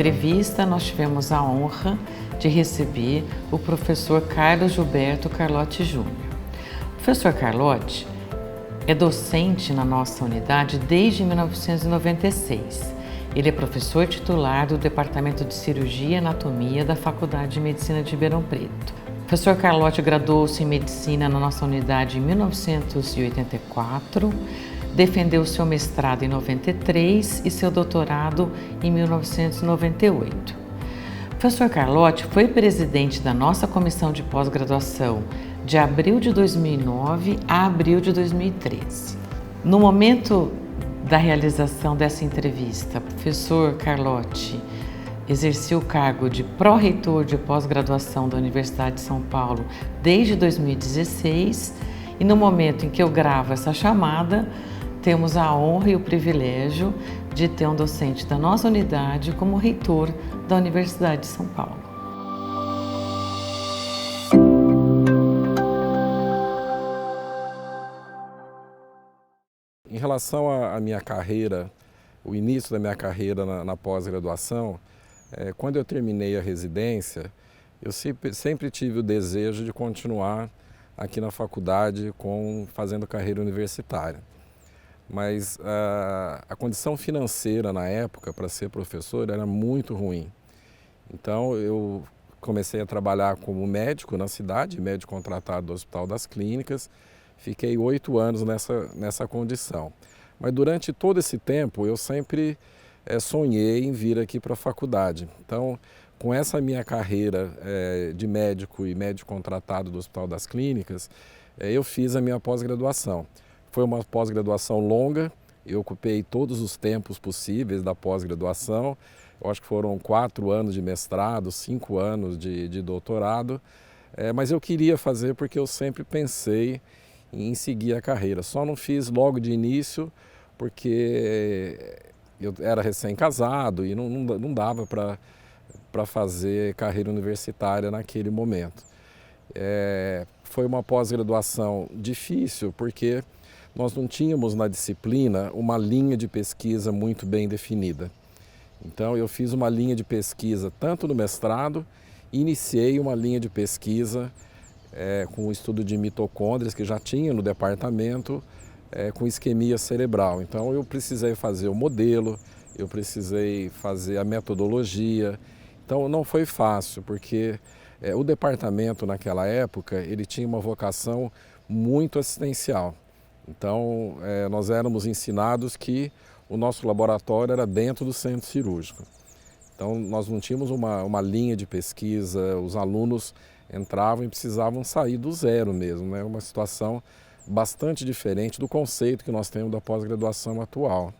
entrevista, nós tivemos a honra de receber o professor Carlos Gilberto Carlotti Júnior. O professor Carlotti é docente na nossa unidade desde 1996. Ele é professor titular do Departamento de Cirurgia e Anatomia da Faculdade de Medicina de Ribeirão Preto. O professor Carlotti graduou-se em Medicina na nossa unidade em 1984, defendeu seu mestrado em 93 e seu doutorado em 1998. O professor Carlotti foi presidente da nossa comissão de pós-graduação de abril de 2009 a abril de 2013. No momento da realização dessa entrevista, o professor Carlotti exerceu o cargo de pró-reitor de pós-graduação da Universidade de São Paulo desde 2016 e no momento em que eu gravo essa chamada, temos a honra e o privilégio de ter um docente da nossa unidade como reitor da Universidade de São Paulo. Em relação à minha carreira, o início da minha carreira na pós-graduação, quando eu terminei a residência, eu sempre tive o desejo de continuar aqui na faculdade fazendo carreira universitária. Mas a condição financeira na época para ser professor era muito ruim. Então eu comecei a trabalhar como médico na cidade, médico contratado do Hospital das Clínicas. Fiquei 8 anos nessa condição. Mas durante todo esse tempo eu sempre sonhei em vir aqui para a faculdade. Então, com essa minha carreira de médico e médico contratado do Hospital das Clínicas, eu fiz a minha pós-graduação. Foi uma pós-graduação longa, eu ocupei todos os tempos possíveis da pós-graduação. Eu acho que foram 4 anos de mestrado, 5 anos de doutorado. Mas eu queria fazer porque eu sempre pensei em seguir a carreira. Só não fiz logo de início porque eu era recém-casado e não dava para fazer carreira universitária naquele momento. Foi uma pós-graduação difícil porque nós não tínhamos na disciplina uma linha de pesquisa muito bem definida. Então eu fiz uma linha de pesquisa tanto no mestrado, iniciei uma linha de pesquisa com o estudo de mitocôndrias que já tinha no departamento, com isquemia cerebral. Então eu precisei fazer o modelo, eu precisei fazer a metodologia. Então não foi fácil, porque o departamento naquela época ele tinha uma vocação muito assistencial. Então nós éramos ensinados que o nosso laboratório era dentro do centro cirúrgico. Então nós não tínhamos uma linha de pesquisa, os alunos entravam e precisavam sair do zero mesmo, né? Uma situação bastante diferente do conceito que nós temos da pós-graduação atual.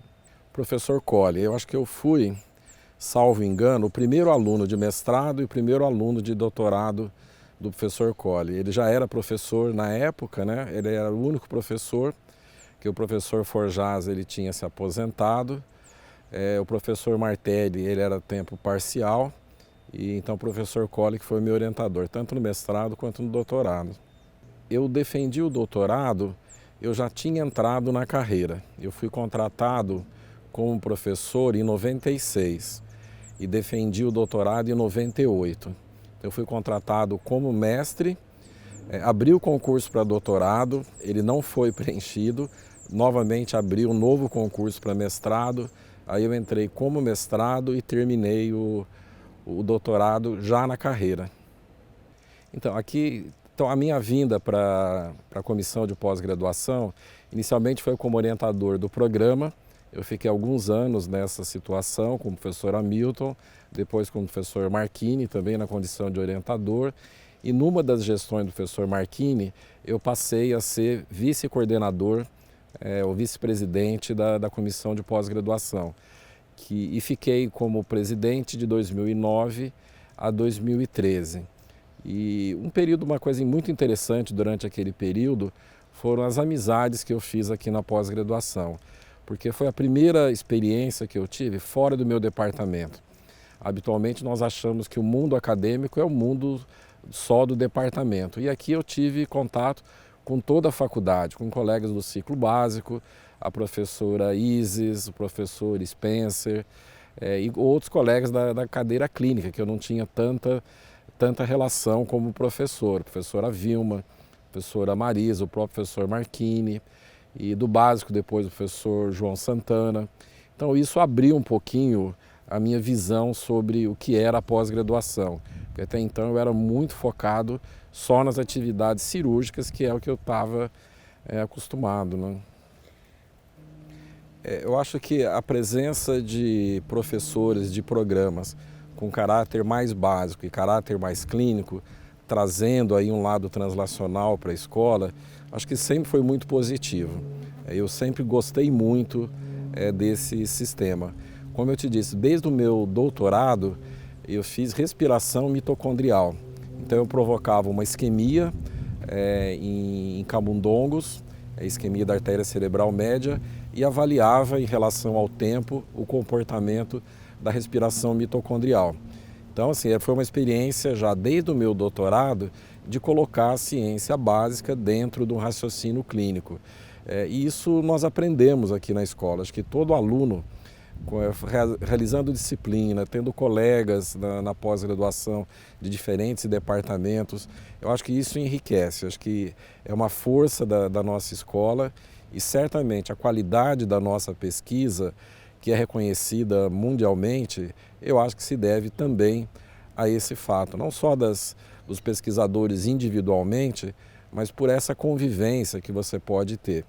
Professor Colli, eu acho que eu fui, salvo engano, o primeiro aluno de mestrado e o primeiro aluno de doutorado do professor Colli. Ele já era professor na época, né? Ele era o único professor, que o professor Forjaz ele tinha se aposentado. O professor Martelli ele era tempo parcial. E então o professor Colli que foi meu orientador, tanto no mestrado quanto no doutorado. Eu defendi o doutorado, eu já tinha entrado na carreira. Eu fui contratado como professor em 96 e defendi o doutorado em 98. Eu fui contratado como mestre, abri o concurso para doutorado, ele não foi preenchido, novamente abri um novo concurso para mestrado, aí eu entrei como mestrado e terminei o doutorado já na carreira. Então a minha vinda para a comissão de pós-graduação, inicialmente foi como orientador do programa. Eu fiquei alguns anos nessa situação com o professor Hamilton, depois com o professor Marchini, também na condição de orientador. E numa das gestões do professor Marchini, eu passei a ser vice-coordenador, o vice-presidente da comissão de pós-graduação. E fiquei como presidente de 2009 a 2013. E uma coisa muito interessante durante aquele período foram as amizades que eu fiz aqui na pós-graduação, porque foi a primeira experiência que eu tive fora do meu departamento. Habitualmente nós achamos que o mundo acadêmico é o mundo só do departamento, e aqui eu tive contato com toda a faculdade, com colegas do ciclo básico, a professora Isis, o professor Spencer, e outros colegas da cadeira clínica, que eu não tinha tanta relação como professor. A professora Vilma, a professora Marisa, o próprio professor Marchini, e do básico depois o professor João Santana. Então isso abriu um pouquinho a minha visão sobre o que era a pós-graduação, porque até então eu era muito focado só nas atividades cirúrgicas, que é o que eu estava acostumado, né? Eu acho que a presença de professores de programas com caráter mais básico e caráter mais clínico, trazendo aí um lado translacional para a escola, acho que sempre foi muito positivo. Eu sempre gostei muito desse sistema. Como eu te disse, desde o meu doutorado, eu fiz respiração mitocondrial. Então eu provocava uma isquemia em camundongos, a isquemia da artéria cerebral média, e avaliava em relação ao tempo o comportamento da respiração mitocondrial. Então, assim, foi uma experiência já desde o meu doutorado de colocar a ciência básica dentro do raciocínio clínico. E isso nós aprendemos aqui na escola. Acho que todo aluno, realizando disciplina, tendo colegas na pós-graduação de diferentes departamentos, eu acho que isso enriquece. Acho que é uma força da nossa escola e certamente a qualidade da nossa pesquisa, que é reconhecida mundialmente, eu acho que se deve também a esse fato, não só dos pesquisadores individualmente, mas por essa convivência que você pode ter.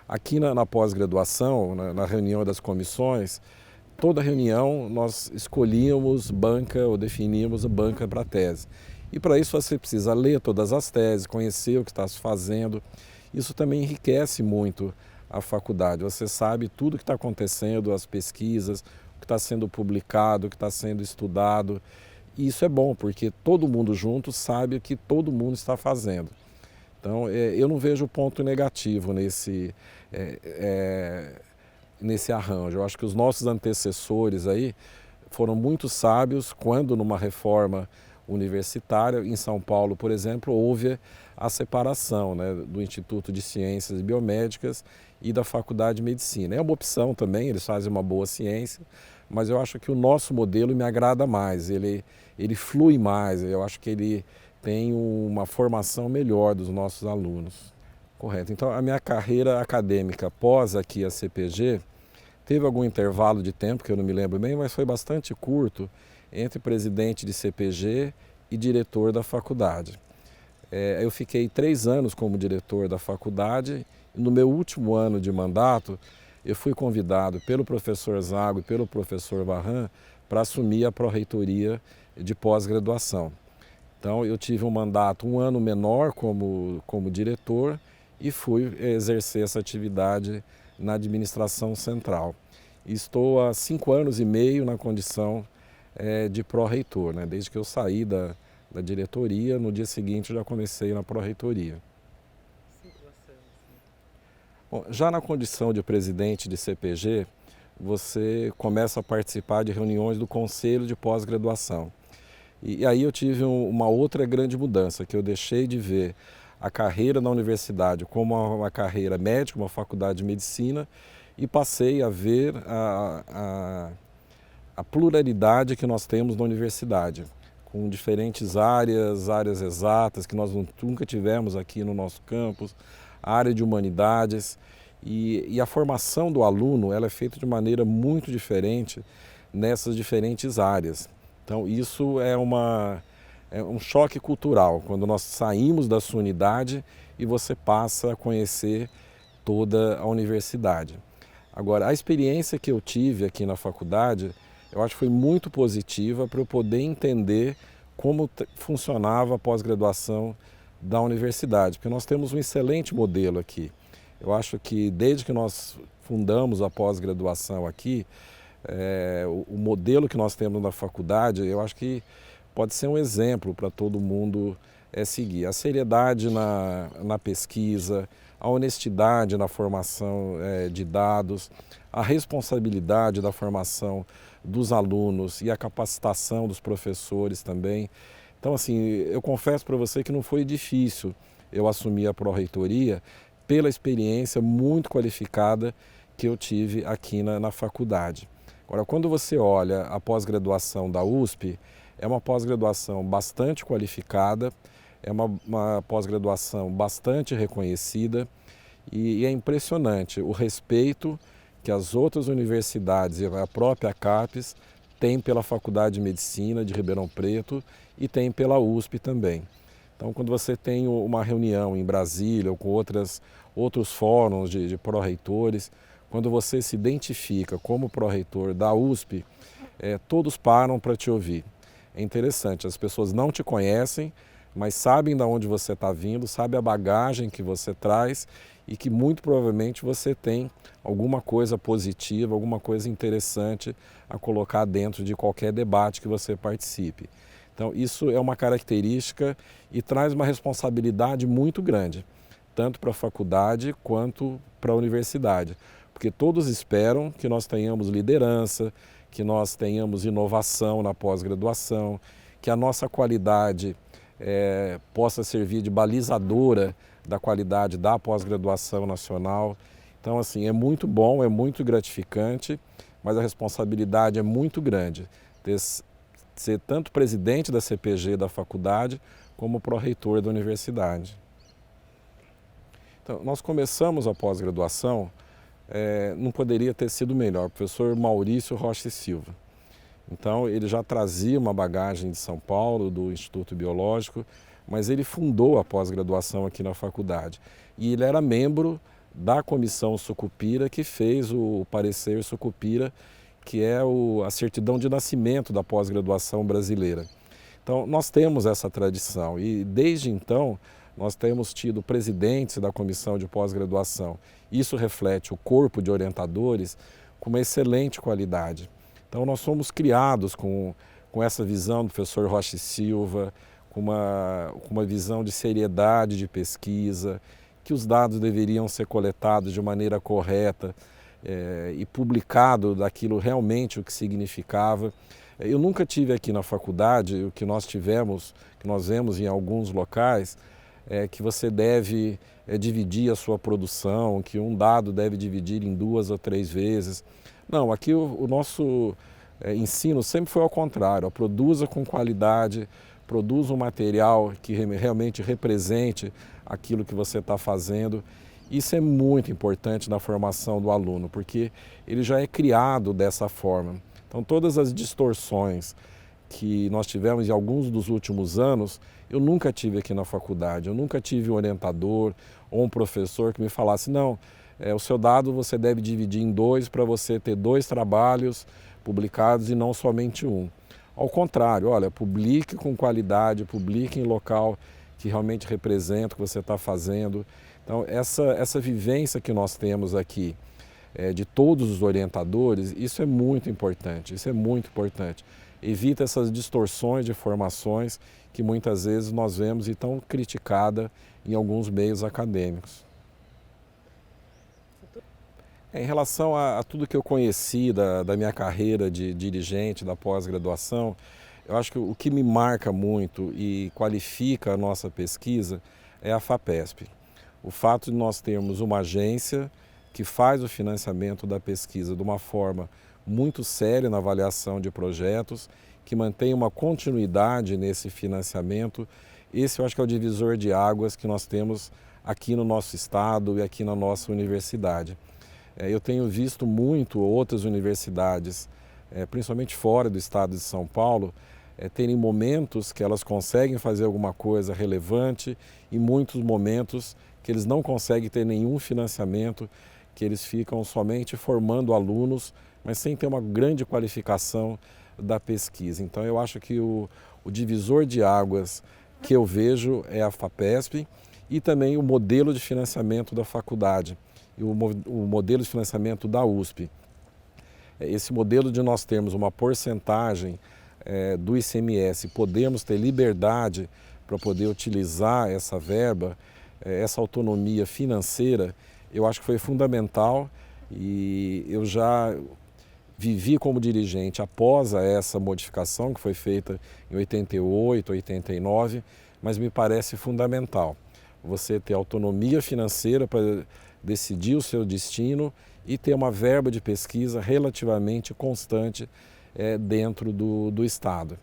Aqui na pós-graduação, na reunião das comissões, toda reunião nós escolhíamos banca ou definíamos a banca para a tese. E para isso você precisa ler todas as teses, conhecer o que está se fazendo. Isso também enriquece muito a faculdade. Você sabe tudo o que está acontecendo, as pesquisas, o que está sendo publicado, o que está sendo estudado. E isso é bom, porque todo mundo junto sabe o que todo mundo está fazendo. Então, eu não vejo ponto negativo nesse arranjo. Eu acho que os nossos antecessores aí foram muito sábios quando, numa reforma universitária, em São Paulo, por exemplo, houve a separação, né, do Instituto de Ciências Biomédicas e da Faculdade de Medicina. É uma opção também, eles fazem uma boa ciência, mas eu acho que o nosso modelo me agrada mais, ele flui mais, eu acho que ele tem uma formação melhor dos nossos alunos. Correto. Então, a minha carreira acadêmica pós aqui a CPG teve algum intervalo de tempo, que eu não me lembro bem, mas foi bastante curto, entre presidente de CPG e diretor da faculdade. Eu fiquei 3 anos como diretor da faculdade e no meu último ano de mandato eu fui convidado pelo professor Zago e pelo professor Varran para assumir a pró-reitoria de pós-graduação. Então eu tive um mandato 1 ano menor como diretor e fui exercer essa atividade na administração central. E estou há 5 anos e meio na condição de pró-reitor, né? Desde que eu saí da diretoria, no dia seguinte eu já comecei na pró-reitoria. Bom, já na condição de presidente de CPG, você começa a participar de reuniões do Conselho de Pós-Graduação. E aí eu tive uma outra grande mudança, que eu deixei de ver a carreira na universidade como uma carreira médica, uma faculdade de medicina, e passei a ver a pluralidade que nós temos na universidade, com diferentes áreas exatas que nós nunca tivemos aqui no nosso campus, a área de humanidades, e a formação do aluno ela é feita de maneira muito diferente nessas diferentes áreas. Então isso é um choque cultural, quando nós saímos da sua unidade e você passa a conhecer toda a universidade. Agora, a experiência que eu tive aqui na faculdade, eu acho que foi muito positiva para eu poder entender como funcionava a pós-graduação da universidade, porque nós temos um excelente modelo aqui. Eu acho que desde que nós fundamos a pós-graduação aqui, o modelo que nós temos na faculdade, eu acho que pode ser um exemplo para todo mundo seguir. A seriedade na pesquisa, a honestidade na formação de dados, a responsabilidade da formação dos alunos e a capacitação dos professores também. Então, assim, eu confesso para você que não foi difícil eu assumir a pró-reitoria pela experiência muito qualificada que eu tive aqui na faculdade. Agora, quando você olha a pós-graduação da USP, é uma pós-graduação bastante qualificada, é uma pós-graduação bastante reconhecida e é impressionante o respeito que as outras universidades e a própria CAPES têm pela Faculdade de Medicina de Ribeirão Preto e tem pela USP também. Então, quando você tem uma reunião em Brasília ou com outros fóruns de pró-reitores, quando você se identifica como pró-reitor da USP, todos param para te ouvir. É interessante, as pessoas não te conhecem, mas sabem de onde você está vindo, sabem a bagagem que você traz e que muito provavelmente você tem alguma coisa positiva, alguma coisa interessante a colocar dentro de qualquer debate que você participe. Então, isso é uma característica e traz uma responsabilidade muito grande, tanto para a faculdade quanto para a universidade, porque todos esperam que nós tenhamos liderança, que nós tenhamos inovação na pós-graduação, que a nossa qualidade possa servir de balizadora da qualidade da pós-graduação nacional. Então, assim, é muito bom, é muito gratificante, mas a responsabilidade é muito grande de ser tanto presidente da CPG da faculdade como pró-reitor da universidade. Então, nós começamos a pós-graduação, não poderia ter sido melhor, o professor Maurício Rocha e Silva. Então, ele já trazia uma bagagem de São Paulo, do Instituto Biológico, mas ele fundou a pós-graduação aqui na faculdade. E ele era membro da comissão Sucupira, que fez o parecer Sucupira, que é a certidão de nascimento da pós-graduação brasileira. Então, nós temos essa tradição e, desde então, nós temos tido presidentes da comissão de pós-graduação. Isso reflete o corpo de orientadores com uma excelente qualidade. Então, nós somos criados com essa visão do professor Rocha e Silva, com uma visão de seriedade de pesquisa, que os dados deveriam ser coletados de maneira correta e publicado daquilo realmente o que significava. Eu nunca tive aqui na faculdade, o que nós tivemos, que nós vemos em alguns locais, que você deve dividir a sua produção, que um dado deve dividir em 2 ou 3 vezes. Não, aqui o nosso ensino sempre foi ao contrário, produza com qualidade, produza um material que realmente represente aquilo que você está fazendo. Isso é muito importante na formação do aluno, porque ele já é criado dessa forma. Então, todas as distorções que nós tivemos em alguns dos últimos anos, eu nunca tive aqui na faculdade. Eu nunca tive um orientador ou um professor que me falasse, não, o seu dado você deve dividir em 2 para você ter 2 trabalhos publicados e não somente um. Ao contrário, olha, publique com qualidade, publique em local que realmente representa o que você está fazendo. Então, essa vivência que nós temos aqui, de todos os orientadores, isso é muito importante, isso é muito importante. Evita essas distorções de formações que muitas vezes nós vemos e tão criticada em alguns meios acadêmicos. Em relação a tudo que eu conheci da minha carreira de dirigente da pós-graduação, eu acho que o que me marca muito e qualifica a nossa pesquisa é a FAPESP. O fato de nós termos uma agência que faz o financiamento da pesquisa de uma forma muito séria na avaliação de projetos, que mantém uma continuidade nesse financiamento. Esse eu acho que é o divisor de águas que nós temos aqui no nosso estado e aqui na nossa universidade. Eu tenho visto muito outras universidades, principalmente fora do estado de São Paulo, terem momentos que elas conseguem fazer alguma coisa relevante e muitos momentos que eles não conseguem ter nenhum financiamento, que eles ficam somente formando alunos, mas sem ter uma grande qualificação da pesquisa. Então, eu acho que o divisor de águas que eu vejo é a FAPESP e também o modelo de financiamento da faculdade e o modelo de financiamento da USP. Esse modelo de nós termos uma porcentagem do ICMS, podemos ter liberdade para poder utilizar essa verba, essa autonomia financeira, eu acho que foi fundamental e eu já vivi como dirigente após essa modificação que foi feita em 88, 89, mas me parece fundamental. você ter autonomia financeira para decidir o seu destino e ter uma verba de pesquisa relativamente constante dentro do Estado.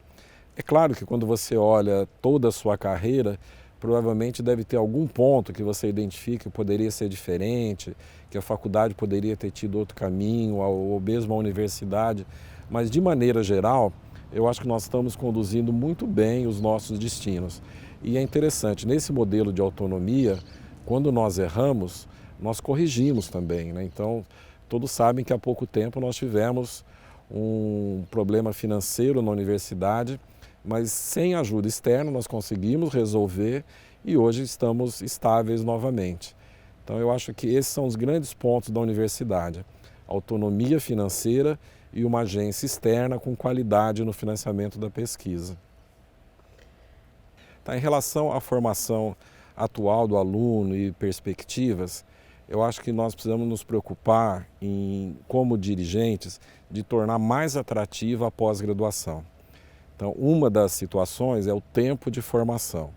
É claro que quando você olha toda a sua carreira, provavelmente deve ter algum ponto que você identifica que poderia ser diferente, que a faculdade poderia ter tido outro caminho, ou mesmo a universidade, mas de maneira geral, eu acho que nós estamos conduzindo muito bem os nossos destinos. E é interessante, nesse modelo de autonomia, quando nós erramos, nós corrigimos também, né? Então, todos sabem que há pouco tempo nós tivemos um problema financeiro na universidade, mas sem ajuda externa nós conseguimos resolver e hoje estamos estáveis novamente. Então eu acho que esses são os grandes pontos da universidade: autonomia financeira e uma agência externa com qualidade no financiamento da pesquisa. Tá, em relação à formação atual do aluno e perspectivas, eu acho que nós precisamos nos preocupar, como dirigentes, de tornar mais atrativa a pós-graduação. Então, uma das situações é o tempo de formação.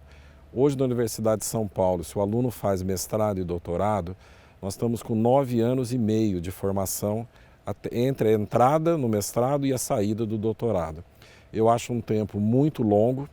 Hoje, na Universidade de São Paulo, se o aluno faz mestrado e doutorado, nós estamos com 9 anos e meio de formação entre a entrada no mestrado e a saída do doutorado. Eu acho um tempo muito longo,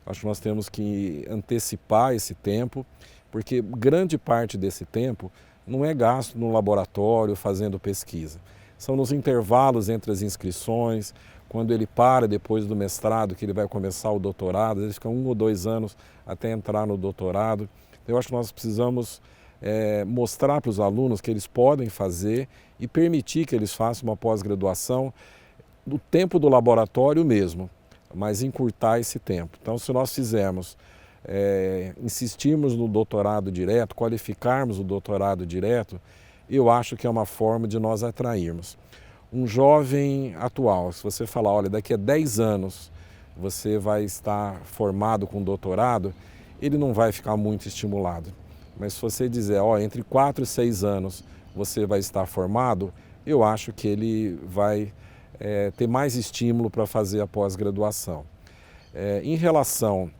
acho que nós temos que antecipar esse tempo, porque grande parte desse tempo não é gasto no laboratório fazendo pesquisa. São nos intervalos entre as inscrições, quando ele para depois do mestrado, que ele vai começar o doutorado, ele fica 1 ou 2 anos até entrar no doutorado. Eu acho que nós precisamos mostrar para os alunos que eles podem fazer e permitir que eles façam uma pós-graduação do tempo do laboratório mesmo, mas encurtar esse tempo. Então, se nós fizermos, insistirmos no doutorado direto, qualificarmos o doutorado direto, eu acho que é uma forma de nós atrairmos. Um jovem atual, se você falar, olha, daqui a 10 anos você vai estar formado com doutorado, ele não vai ficar muito estimulado. Mas se você dizer, ó, entre 4 e 6 anos você vai estar formado, eu acho que ele vai ter mais estímulo para fazer a pós-graduação. Em relação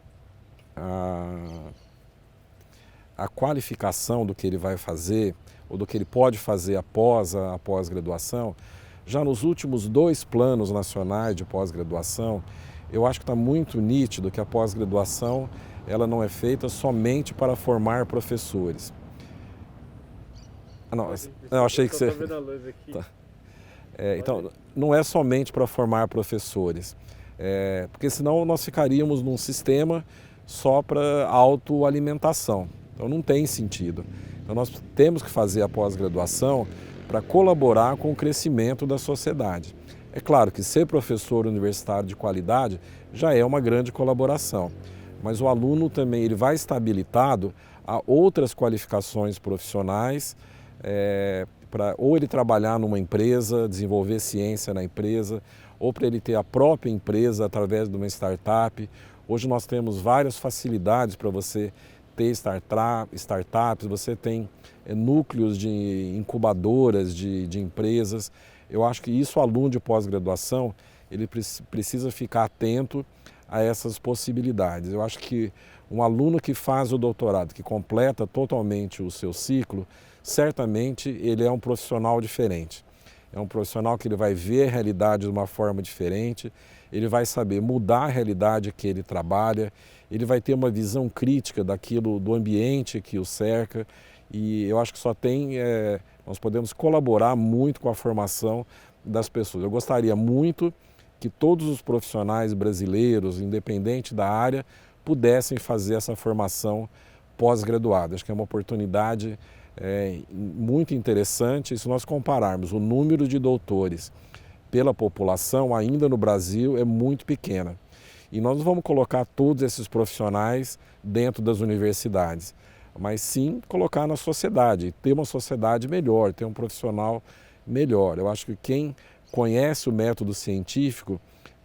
à qualificação do que ele vai fazer, ou do que ele pode fazer após a pós-graduação, já nos últimos 2 planos nacionais de pós-graduação, eu acho que está muito nítido que a pós-graduação ela não é feita somente para formar professores. Não, eu achei que você... Tá. Então, não é somente para formar professores, porque senão nós ficaríamos num sistema só para autoalimentação. Então não tem sentido. Então nós temos que fazer a pós-graduação para colaborar com o crescimento da sociedade. É claro que ser professor universitário de qualidade já é uma grande colaboração, mas o aluno também ele vai estar habilitado a outras qualificações profissionais, para ou ele trabalhar numa empresa, desenvolver ciência na empresa, ou para ele ter a própria empresa através de uma startup. Hoje nós temos várias facilidades para você ter startups, você tem núcleos de incubadoras de empresas. Eu acho que isso o aluno de pós-graduação, ele precisa ficar atento a essas possibilidades. Eu acho que um aluno que faz o doutorado, que completa totalmente o seu ciclo, certamente ele é um profissional diferente. É um profissional que ele vai ver a realidade de uma forma diferente, ele vai saber mudar a realidade que ele trabalha, ele vai ter uma visão crítica daquilo, do ambiente que o cerca, e eu acho que nós podemos colaborar muito com a formação das pessoas. Eu gostaria muito que todos os profissionais brasileiros, independente da área, pudessem fazer essa formação pós-graduada. Acho que é uma oportunidade muito interessante. Se nós compararmos o número de doutores pela população, ainda no Brasil é muito pequena. E nós não vamos colocar todos esses profissionais dentro das universidades, mas sim colocar na sociedade, ter uma sociedade melhor, ter um profissional melhor. Eu acho que quem conhece o método científico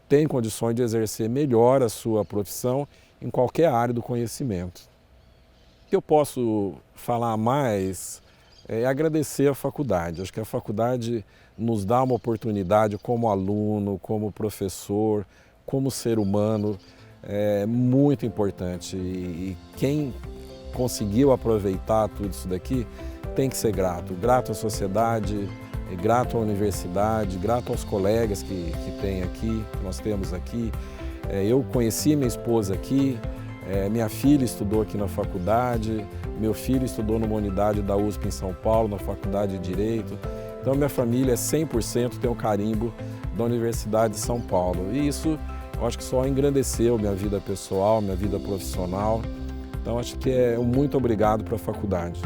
tem condições de exercer melhor a sua profissão em qualquer área do conhecimento. O que eu posso falar mais é agradecer a faculdade. Acho que a faculdade nos dá uma oportunidade como aluno, como professor, como ser humano, muito importante. E quem conseguiu aproveitar tudo isso daqui, tem que ser grato. Grato à sociedade, grato à universidade, grato aos colegas que tem aqui, que nós temos aqui. Eu conheci minha esposa aqui, minha filha estudou aqui na faculdade, meu filho estudou numa unidade da USP em São Paulo, na Faculdade de Direito. Então minha família 100% tem o carimbo da Universidade de São Paulo. E isso, eu acho que só engrandeceu minha vida pessoal, minha vida profissional. Então acho que é um muito obrigado para a faculdade.